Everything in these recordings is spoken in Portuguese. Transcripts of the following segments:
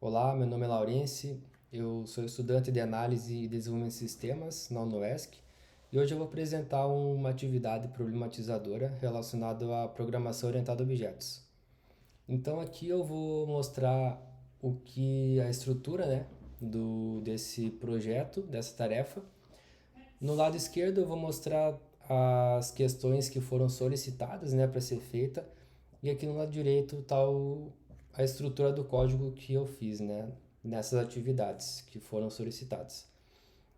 Olá, meu nome é Laurence, eu sou estudante de análise e desenvolvimento de sistemas na UNOESC e hoje eu vou apresentar uma atividade problematizadora relacionada à programação orientada a objetos. Então aqui eu vou mostrar o que a estrutura, desse projeto, dessa tarefa. No lado esquerdo eu vou mostrar as questões que foram solicitadas, para ser feita, e aqui no lado direito está a estrutura do código que eu fiz, nessas atividades que foram solicitadas.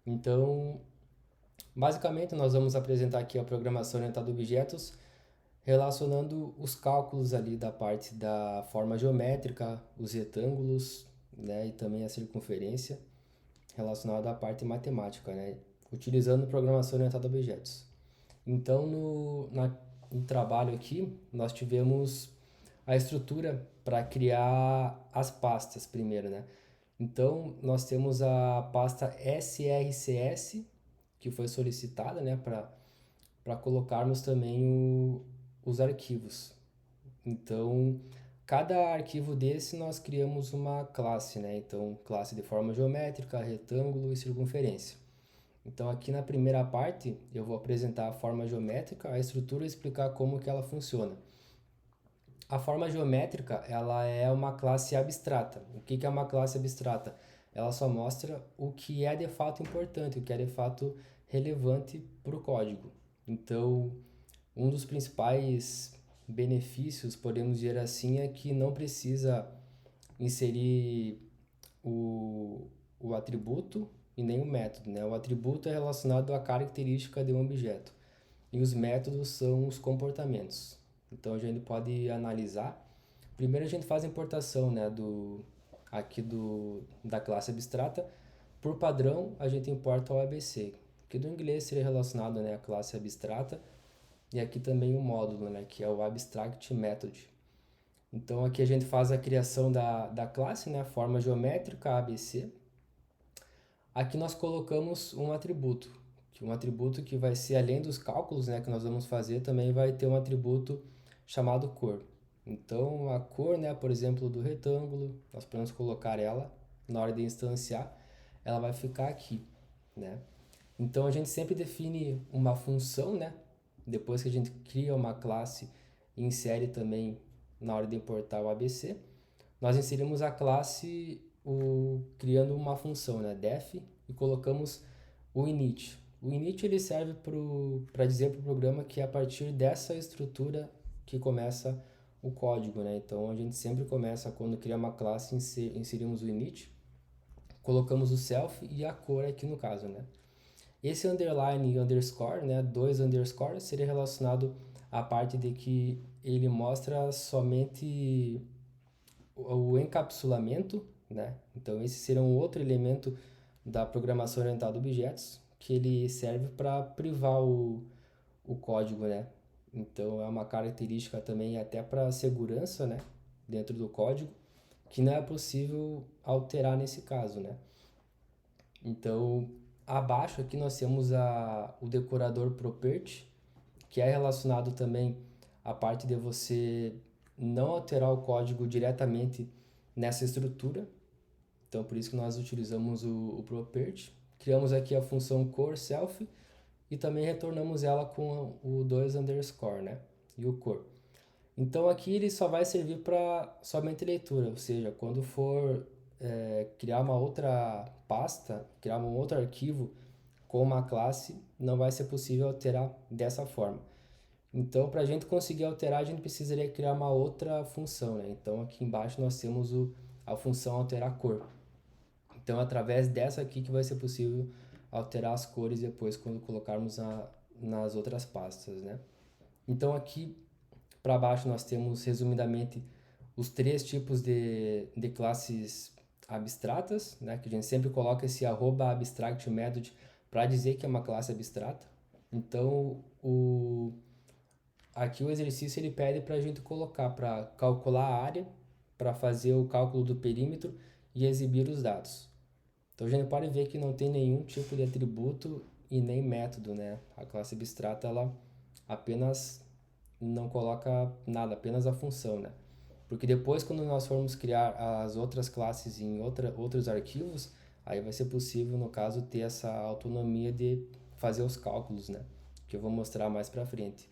Então, basicamente, nós vamos apresentar aqui a programação orientada a objetos, relacionando os cálculos ali da parte da forma geométrica, os retângulos, e também a circunferência, relacionada à parte matemática, utilizando programação orientada a objetos. Então, no trabalho aqui, nós tivemos a estrutura para criar as pastas primeiro, Então, nós temos a pasta SRCS, que foi solicitada, para colocarmos também os arquivos. Então, cada arquivo desse nós criamos uma classe, Então, classe de forma geométrica, retângulo e circunferência. Então, aqui na primeira parte, eu vou apresentar a forma geométrica, a estrutura e explicar como que ela funciona. A forma geométrica, ela é uma classe abstrata. O que é uma classe abstrata? Ela só mostra o que é de fato importante, o que é de fato relevante para o código. Então, um dos principais benefícios, podemos dizer assim, é que não precisa inserir o atributo e nem o método, O atributo é relacionado à característica de um objeto e os métodos são os comportamentos. Então a gente pode analisar. Primeiro a gente faz a importação, da classe abstrata. Por padrão a gente importa o ABC, que do inglês seria relacionado, à classe abstrata, e aqui também o módulo, que é o abstract method. Então aqui a gente faz a criação da classe, forma geométrica ABC. Aqui nós colocamos um atributo que vai ser além dos cálculos, que nós vamos fazer, também vai ter um atributo chamado cor. Então a cor, por exemplo, do retângulo, nós podemos colocar ela na hora de instanciar, ela vai ficar aqui, Então a gente sempre define uma função, depois que a gente cria uma classe e insere também na hora de importar o ABC, nós inserimos a classe criando uma função, def, e colocamos o init. O init ele serve para dizer para o programa que é a partir dessa estrutura que começa o código, Então a gente sempre começa quando cria uma classe, inserimos o init, colocamos o self e a cor aqui no caso, Esse underline e underscore, dois underscores, seria relacionado à parte de que ele mostra somente o encapsulamento, Então esse seria um outro elemento da programação orientada a objetos, que ele serve para privar o código, Então é uma característica também até para segurança, dentro do código, que não é possível alterar nesse caso, Então, abaixo aqui nós temos o decorador property, que é relacionado também à parte de você não alterar o código diretamente nessa estrutura. Então, por isso que nós utilizamos o property. Criamos aqui a função core self e também retornamos ela com o 2 underscore, e o core. Então, aqui ele só vai servir para somente leitura, ou seja, quando for criar uma outra pasta, criar um outro arquivo com uma classe, não vai ser possível alterar dessa forma. Então, para a gente conseguir alterar, a gente precisaria criar uma outra função, Então, aqui embaixo nós temos a função alterar cor. Então, através dessa aqui que vai ser possível alterar as cores depois quando colocarmos nas outras pastas, Então, aqui para baixo nós temos, resumidamente, os três tipos de classes abstratas, que a gente sempre coloca esse @abstract method para dizer que é uma classe abstrata. Então, aqui o exercício ele pede para a gente colocar, para calcular a área, para fazer o cálculo do perímetro e exibir os dados. Então a gente pode ver que não tem nenhum tipo de atributo e nem método, A classe abstrata ela apenas não coloca nada, apenas a função, Porque depois, quando nós formos criar as outras classes em outros arquivos, aí vai ser possível, no caso, ter essa autonomia de fazer os cálculos, né? Que eu vou mostrar mais para frente.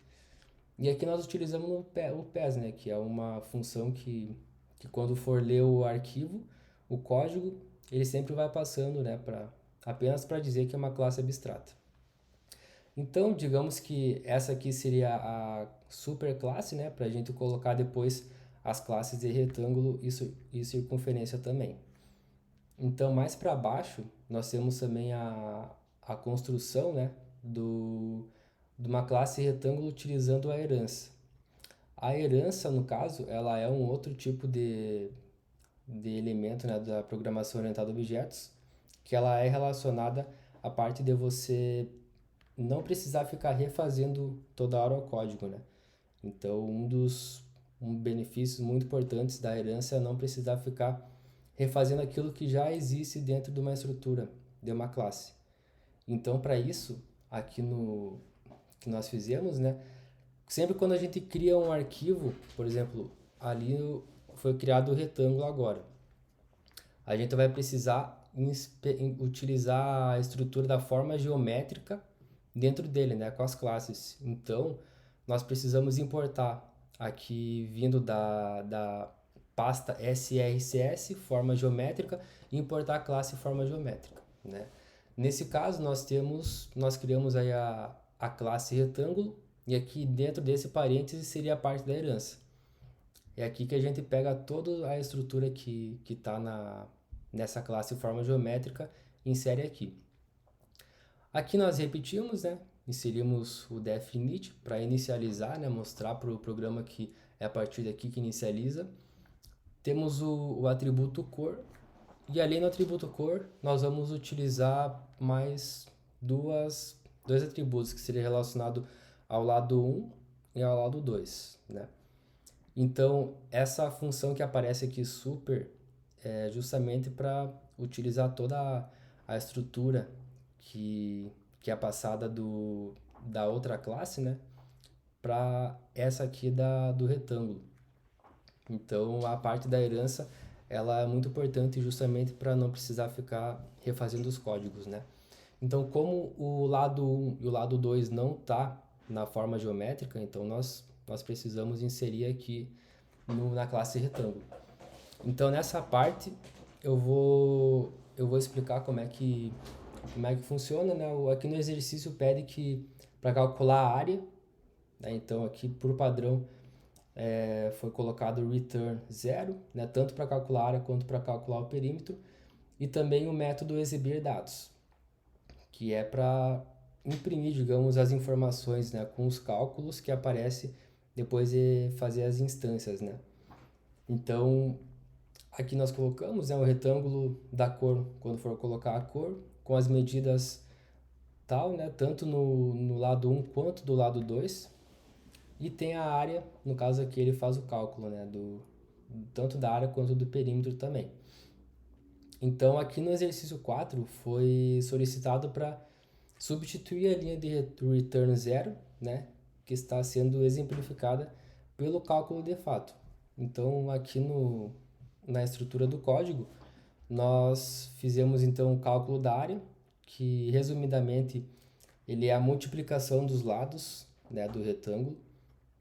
E aqui nós utilizamos o PES, né? Que é uma função que quando for ler o arquivo, o código, ele sempre vai passando, né? Apenas para dizer que é uma classe abstrata. Então, digamos que essa aqui seria a superclasse, né? Para a gente colocar depois as classes de retângulo e circunferência também. Então, mais para baixo, nós temos também a construção, né? De uma classe retângulo utilizando a herança. A herança, no caso, ela é um outro tipo de elemento, né, da programação orientada a objetos, que ela é relacionada à parte de você não precisar ficar refazendo toda hora o código, né? Então, um benefícios muito importantes da herança é não precisar ficar refazendo aquilo que já existe dentro de uma estrutura, de uma classe. Então, para isso, aqui no que nós fizemos, né? Sempre quando a gente cria um arquivo, por exemplo, ali foi criado o retângulo agora. A gente vai precisar utilizar a estrutura da forma geométrica dentro dele, né, com as classes. Então, nós precisamos importar aqui vindo da pasta srcs, forma geométrica, e importar a classe forma geométrica, né? Nesse caso, nós criamos aí a classe retângulo, e aqui dentro desse parêntese seria a parte da herança. É aqui que a gente pega toda a estrutura que está nessa classe forma geométrica e insere aqui. Aqui nós repetimos, né? Inserimos o definite para inicializar, né? Mostrar para o programa que é a partir daqui que inicializa. Temos o atributo cor, e além do atributo cor, nós vamos utilizar mais dois atributos que seria relacionado ao lado 1 e ao lado 2, né? Então, essa função que aparece aqui super é justamente para utilizar toda a estrutura que é passada da outra classe, né, para essa aqui do retângulo. Então, a parte da herança ela é muito importante justamente para não precisar ficar refazendo os códigos, né? Então, como o lado 1 e o lado 2 não tá na forma geométrica, então nós precisamos inserir aqui na classe retângulo. Então, nessa parte, eu vou explicar como é que funciona, né? Aqui no exercício pede que para calcular a área, né? Então, aqui por padrão foi colocado o return 0, né? Tanto para calcular a área quanto para calcular o perímetro, e também o método exibir dados, que é para imprimir, digamos, as informações, né, com os cálculos que aparece depois de fazer as instâncias, né? Então, aqui nós colocamos, né, o retângulo da cor, quando for colocar a cor, com as medidas tal, né, tanto no lado 1 quanto do lado 2. E tem a área, no caso aqui ele faz o cálculo, né, tanto da área quanto do perímetro também. Então, aqui no exercício 4 foi solicitado para substituir a linha de return 0, né, que está sendo exemplificada pelo cálculo de fato. Então, aqui na estrutura do código, nós fizemos então o cálculo da área, que resumidamente ele é a multiplicação dos lados, né, do retângulo.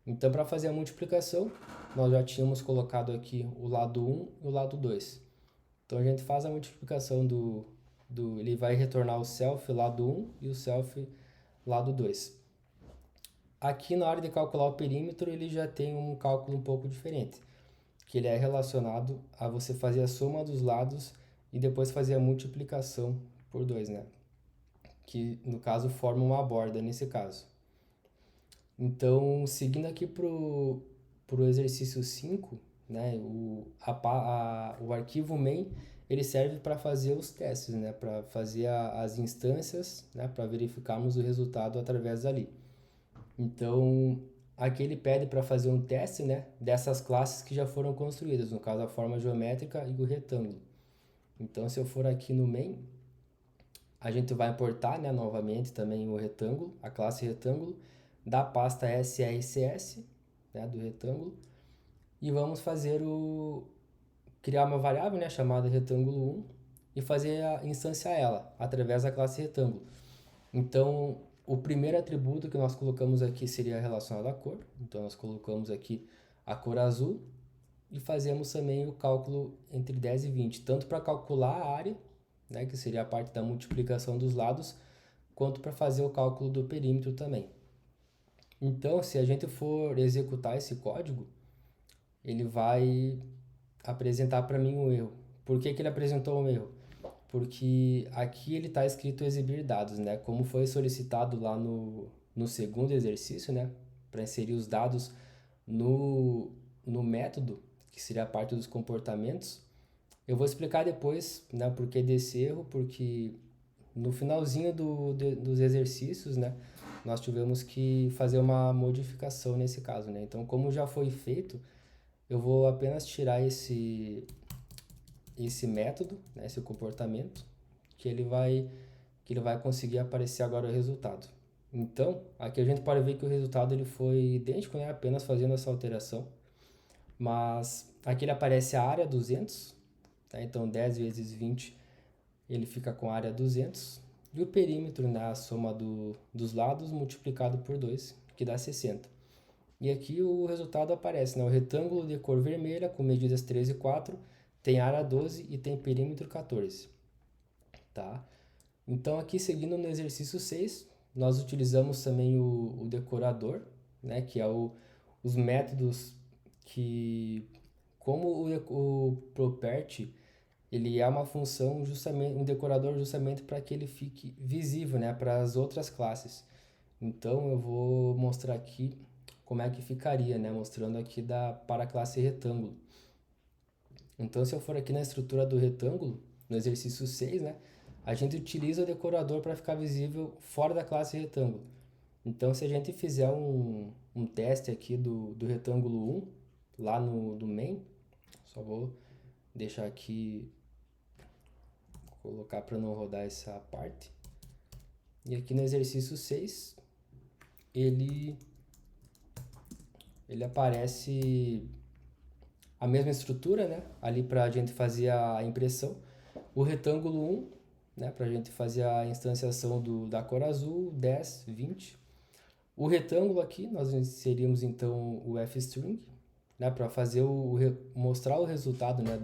Então, para fazer a multiplicação, nós já tínhamos colocado aqui o lado 1 e o lado 2. Então, a gente faz a multiplicação ele vai retornar o self lado 1 e o self lado 2. Aqui, na hora de calcular o perímetro, ele já tem um cálculo um pouco diferente, que ele é relacionado a você fazer a soma dos lados e depois fazer a multiplicação por 2, né? Que, no caso, forma uma borda nesse caso. Então, seguindo aqui pro exercício 5, né, o arquivo main, ele serve para fazer os testes, né, para fazer as instâncias, né, para verificarmos o resultado através dali. Então, aqui ele pede para fazer um teste, né, dessas classes que já foram construídas, no caso a forma geométrica e o retângulo. Então, se eu for aqui no main, a gente vai importar, né, novamente também o retângulo, a classe retângulo, da pasta srcs, né, do retângulo, e vamos criar uma variável, né, chamada retângulo 1 e instanciar ela através da classe retângulo. Então, o primeiro atributo que nós colocamos aqui seria relacionado à cor. Então, nós colocamos aqui a cor azul e fazemos também o cálculo entre 10 e 20, tanto para calcular a área, né, que seria a parte da multiplicação dos lados, quanto para fazer o cálculo do perímetro também. Então, se a gente for executar esse código, ele vai apresentar para mim um erro. Por que ele apresentou um erro? Porque aqui ele está escrito exibir dados, né? Como foi solicitado lá no segundo exercício, né? Para inserir os dados no método, que seria a parte dos comportamentos. Eu vou explicar depois, né, por que desse erro, porque no finalzinho dos exercícios, né, nós tivemos que fazer uma modificação nesse caso, né? Então, como já foi feito, eu vou apenas tirar esse método, né, esse comportamento, que ele vai conseguir aparecer agora o resultado. Então, aqui a gente pode ver que o resultado ele foi idêntico, né, apenas fazendo essa alteração. Mas aqui ele aparece a área 200, tá? Então 10 vezes 20 ele fica com a área 200. E o perímetro, né, a soma dos lados multiplicado por 2, que dá 60. E aqui o resultado aparece, né? O retângulo de cor vermelha com medidas 3 e 4 tem área 12 e tem perímetro 14. Tá? Então aqui seguindo no exercício 6, nós utilizamos também o decorador, né? Que é os métodos que, como o property, ele é uma função justamente, um decorador justamente para que ele fique visível, né? Para as outras classes. Então eu vou mostrar aqui como é que ficaria, né? Mostrando aqui para a classe retângulo. Então, se eu for aqui na estrutura do retângulo, no exercício 6, né? A gente utiliza o decorador para ficar visível fora da classe retângulo. Então, se a gente fizer um teste aqui do retângulo 1, lá do main, só vou deixar aqui, colocar para não rodar essa parte. E aqui no exercício 6, ele aparece a mesma estrutura, né? Ali para a gente fazer a impressão. O retângulo 1, né? Para a gente fazer a instanciação da cor azul, 10, 20. O retângulo aqui, nós inserimos então o fstring, né? Para fazer mostrar o resultado, né?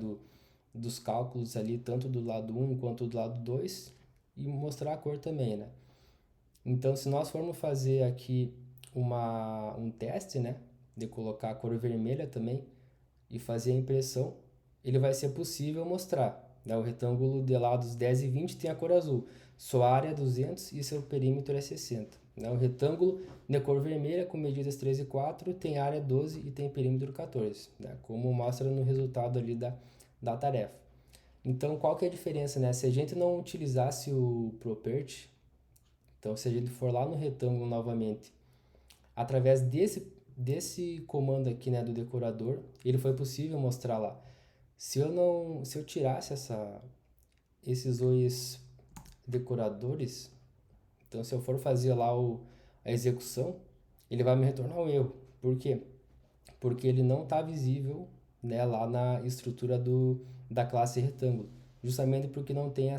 Dos cálculos ali, tanto do lado 1 quanto do lado 2. E mostrar a cor também, né? Então, se nós formos fazer aqui um teste, né? De colocar a cor vermelha também e fazer a impressão, ele vai ser possível mostrar, né? O retângulo de lados 10 e 20 tem a cor azul, sua área é 200 e seu perímetro é 60. Né? O retângulo de cor vermelha com medidas 3 e 4 tem área 12 e tem perímetro 14, né? Como mostra no resultado ali da tarefa. Então, qual que é a diferença, né? Se a gente não utilizasse o property, então se a gente for lá no retângulo novamente, através desse comando aqui, né, do decorador, ele foi possível mostrar lá. Se eu tirasse esses dois decoradores, então se eu for fazer lá a execução, ele vai me retornar um erro. Por quê? Porque ele não está visível, né, lá na estrutura da classe retângulo, justamente porque não tem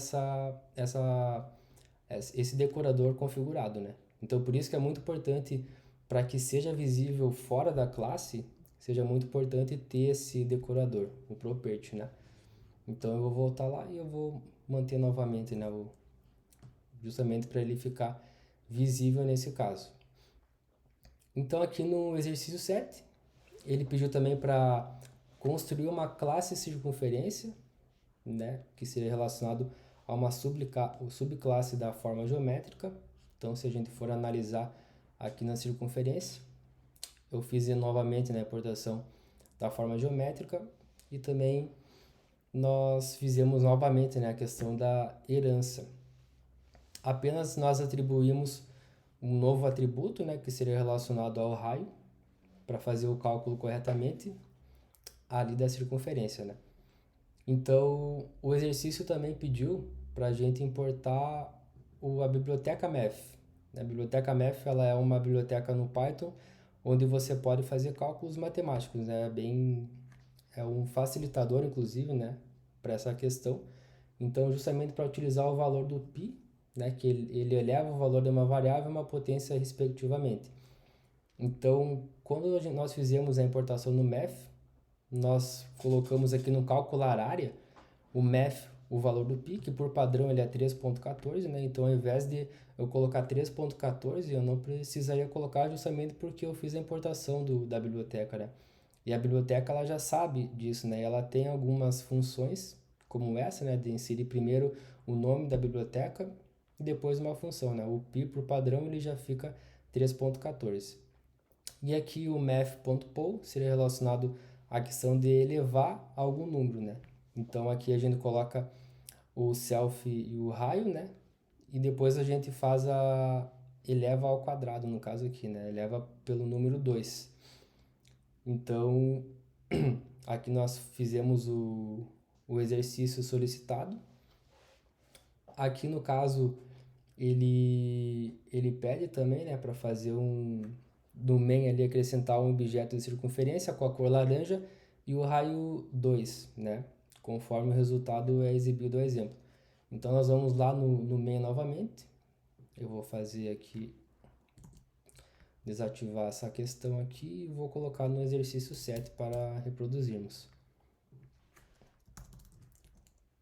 esse decorador configurado, né? Então por isso que é muito importante, para que seja visível fora da classe, seja muito importante ter esse decorador, o property, né? Então eu vou voltar lá e eu vou manter novamente, né, justamente para ele ficar visível nesse caso. Então aqui no exercício 7, ele pediu também para construir uma classe circunferência, né, que seria relacionado a uma subclasse da forma geométrica. Então se a gente for analisar aqui na circunferência, eu fiz novamente, né, a importação da forma geométrica e também nós fizemos novamente, né, a questão da herança. Apenas nós atribuímos um novo atributo, né, que seria relacionado ao raio, para fazer o cálculo corretamente ali da circunferência, né? Então, o exercício também pediu para a gente importar a biblioteca Math. A biblioteca Math ela é uma biblioteca no Python onde você pode fazer cálculos matemáticos, né? É um facilitador, inclusive, né, para essa questão. Então, justamente para utilizar o valor do π, né, que ele eleva o valor de uma variável e uma potência respectivamente. Então, quando nós fizemos a importação no Math, nós colocamos aqui no calcular área, o Math, o valor do π, que por padrão ele é 3.14, né? Então, ao invés de eu colocar 3.14, eu não precisaria colocar justamente porque eu fiz a importação da biblioteca, né? E a biblioteca ela já sabe disso, né? Ela tem algumas funções, como essa, né? De inserir primeiro o nome da biblioteca e depois uma função, né? O π por padrão ele já fica 3.14. E aqui o math.poll seria relacionado à questão de elevar algum número, né? Então aqui a gente coloca o self e o raio, né? E depois a gente faz eleva ao quadrado, no caso aqui, né? Eleva pelo número 2. Então, aqui nós fizemos o exercício solicitado. Aqui no caso, ele pede também, né, para fazer do main ali acrescentar um objeto de circunferência com a cor laranja e o raio 2, né, conforme o resultado é exibido ao exemplo. Então nós vamos lá no main novamente. Eu vou fazer aqui, desativar essa questão aqui e vou colocar no exercício 7 para reproduzirmos.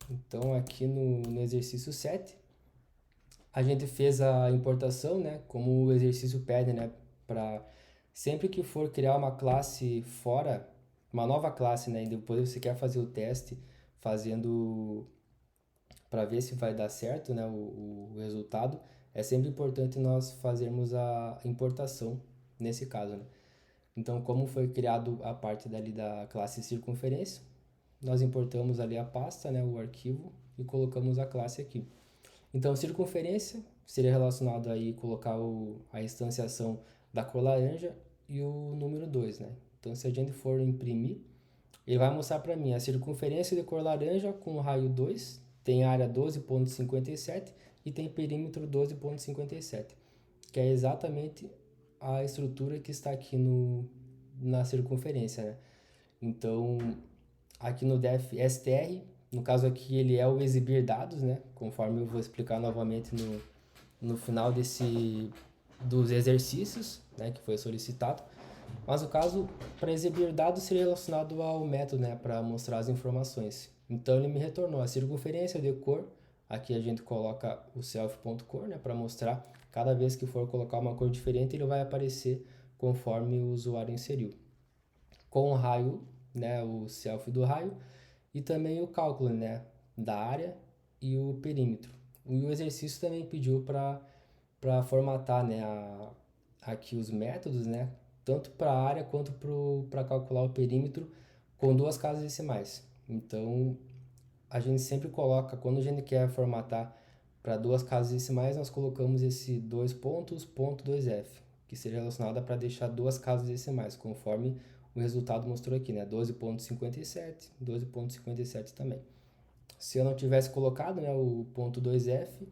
Então aqui no exercício 7, a gente fez a importação, né, como o exercício pede, né, para sempre que for criar uma classe fora, uma nova classe, né, e depois você quer fazer o teste fazendo para ver se vai dar certo, né, o resultado, é sempre importante nós fazermos a importação nesse caso, né? Então, como foi criado a parte dali da classe circunferência, nós importamos ali a pasta, né, o arquivo e colocamos a classe aqui. Então, circunferência seria relacionado aí colocar a instanciação da cor laranja e o número 2, né? Então, se a gente for imprimir, ele vai mostrar para mim a circunferência de cor laranja com raio 2, tem área 12,57 e tem perímetro 12,57, que é exatamente a estrutura que está aqui na circunferência, né? Então, aqui no def str, no caso aqui ele é o exibir dados, né? Conforme eu vou explicar novamente no final dos exercícios, né? Que foi solicitado. Mas o caso, para exibir dados, seria relacionado ao método, né? Para mostrar as informações. Então ele me retornou a circunferência de cor. Aqui a gente coloca o self.cor, né? Para mostrar cada vez que for colocar uma cor diferente, ele vai aparecer conforme o usuário inseriu. Com o raio, né? O self do raio e também o cálculo, né, da área e o perímetro. E o exercício também pediu para formatar, né, aqui os métodos, né, tanto para a área quanto para calcular o perímetro com duas casas decimais. Então, a gente sempre coloca, quando a gente quer formatar para duas casas decimais, nós colocamos esse 2 pontos, ponto 2F, que seria relacionada para deixar duas casas decimais, conforme o resultado mostrou aqui, né? 12,57, 12,57 também. Se eu não tivesse colocado, né, o ponto 2F,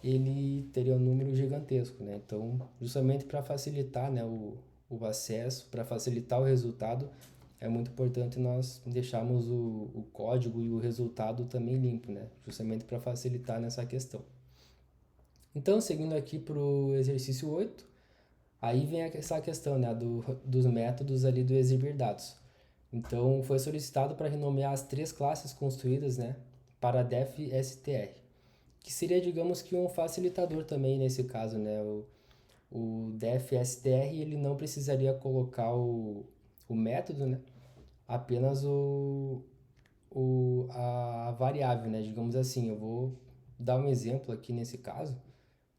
ele teria um número gigantesco, né? Então, justamente para facilitar, né, o acesso, para facilitar o resultado, é muito importante nós deixarmos o código e o resultado também limpo, né? Justamente para facilitar nessa questão. Então, seguindo aqui para o exercício 8, aí vem essa questão, né, dos métodos ali do exibir dados. Então, foi solicitado para renomear as três classes construídas, né, para def str, que seria, digamos que um facilitador também nesse caso, né, o def str ele não precisaria colocar o método, né, apenas a variável, né, digamos assim. Eu vou dar um exemplo aqui nesse caso.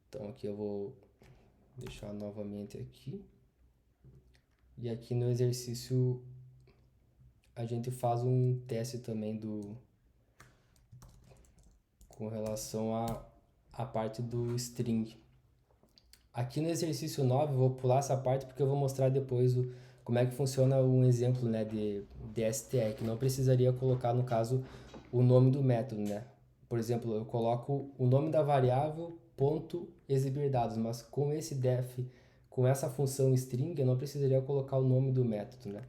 Então, aqui eu vou deixar novamente aqui. E aqui no exercício a gente faz um teste também com relação à parte do string. Aqui no exercício 9 eu vou pular essa parte porque eu vou mostrar depois como é que funciona um exemplo, né, de str, que não precisaria colocar, no caso, o nome do método, né? Por exemplo, eu coloco o nome da variável ponto exibir dados, mas com esse def, com essa função string, eu não precisaria colocar o nome do método, né?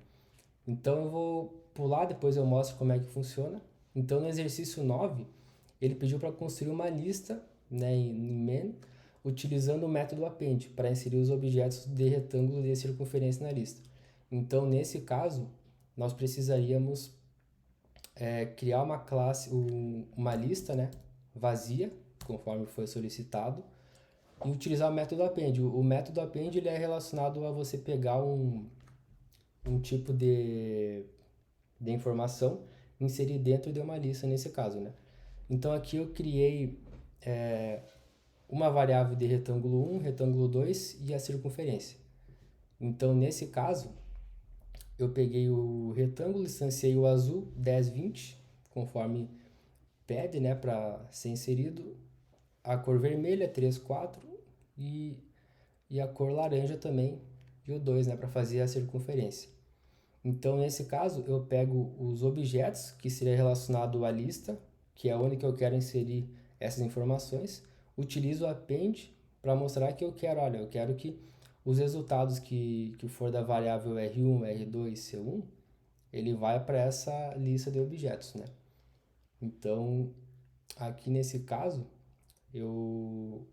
Então eu vou pular, depois eu mostro como é que funciona. Então no exercício 9, ele pediu para construir uma lista, né, em main, utilizando o método append para inserir os objetos de retângulo e de circunferência na lista. Então nesse caso, nós precisaríamos criar uma classe, uma lista, né, vazia, conforme foi solicitado, e utilizar o método append. O método append ele é relacionado a você pegar um tipo de informação e inserir dentro de uma lista nesse caso, né? Então aqui eu criei uma variável de retângulo 1, retângulo 2 e a circunferência. Então nesse caso, eu peguei o retângulo, instanciei o azul 10, 20, conforme pede, né, para ser inserido. A cor vermelha 3, 4 e a cor laranja também, e o 2, né, para fazer a circunferência. Então, nesse caso, eu pego os objetos, que seria relacionado à lista, que é onde que eu quero inserir essas informações, utilizo o append para mostrar que eu quero que os resultados que for da variável R1, R2, C1, ele vai para essa lista de objetos, né? Então, aqui nesse caso, eu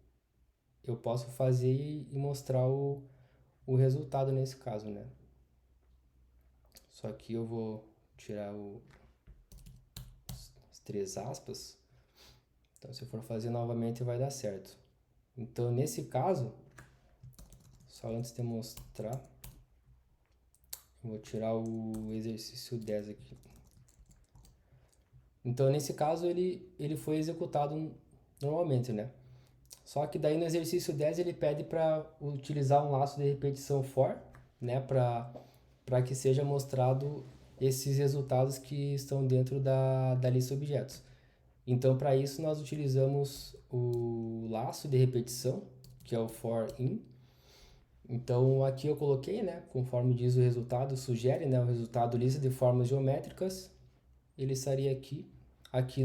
posso fazer e mostrar o resultado nesse caso, né? Só que eu vou tirar as 3 aspas. Então, se eu for fazer novamente, vai dar certo. Então, nesse caso, só antes de mostrar, eu vou tirar o exercício 10 aqui. Então, nesse caso, ele foi executado normalmente, né? Só que daí no exercício 10 ele pede para utilizar um laço de repetição for, né? Para que seja mostrado esses resultados que estão dentro da lista objetos. Então, para isso, nós utilizamos o laço de repetição, que é o for in. Então, aqui eu coloquei, né, conforme diz o resultado, sugere, né, o resultado lista de formas geométricas. Ele estaria aqui. Aqui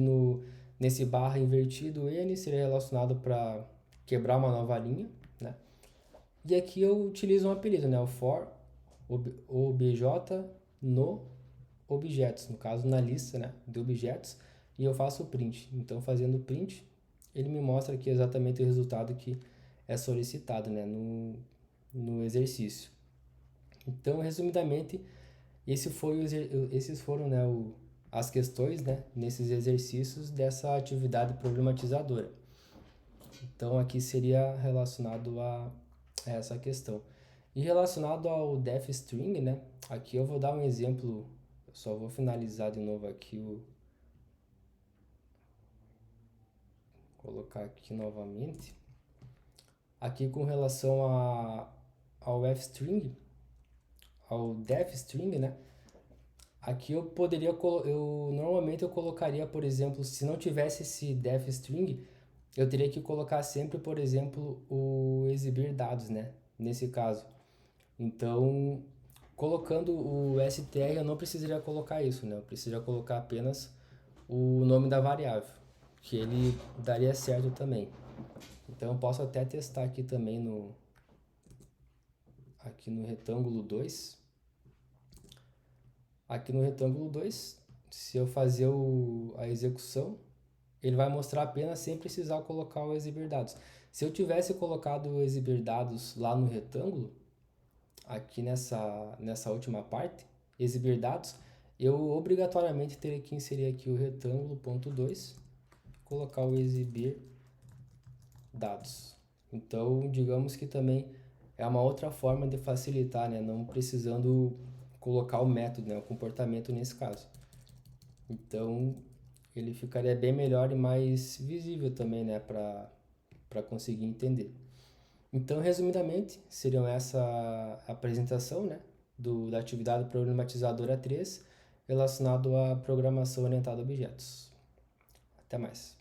nesse barra invertido, N seria relacionado para quebrar uma nova linha, né? E aqui eu utilizo um apelido, né, o for obj no objetos, no caso na lista, né, de objetos, e eu faço o print. Então, fazendo o print, ele me mostra aqui exatamente o resultado que é solicitado, né, no exercício. Então, resumidamente, esses foram, né, as questões, né, nesses exercícios dessa atividade problematizadora. Então, aqui seria relacionado a essa questão. E relacionado ao def string, né, aqui eu vou dar um exemplo. Eu só vou finalizar de novo aqui colocar aqui novamente. Aqui com relação ao fstring, ao def string, né? Aqui eu poderia, normalmente eu colocaria, por exemplo, se não tivesse esse def string, eu teria que colocar sempre, por exemplo, o exibir dados, né? Nesse caso. Então, colocando o str, eu não precisaria colocar isso, né? Eu precisaria colocar apenas o nome da variável, que ele daria certo também. Então, eu posso até testar aqui também aqui no retângulo 2. Aqui no retângulo 2, se eu fazer a execução, ele vai mostrar apenas sem precisar colocar o exibir dados. Se eu tivesse colocado o exibir dados lá no retângulo, aqui nessa última parte, exibir dados, eu obrigatoriamente teria que inserir aqui o retângulo ponto 2, colocar o exibir dados. Então, digamos que também é uma outra forma de facilitar, né? Não precisando colocar o método, né? O comportamento nesse caso. Então, ele ficaria bem melhor e mais visível também, né? Para conseguir entender. Então, resumidamente, seriam essa apresentação, né? Da atividade problematizadora 3 relacionado à programação orientada a objetos. Até mais.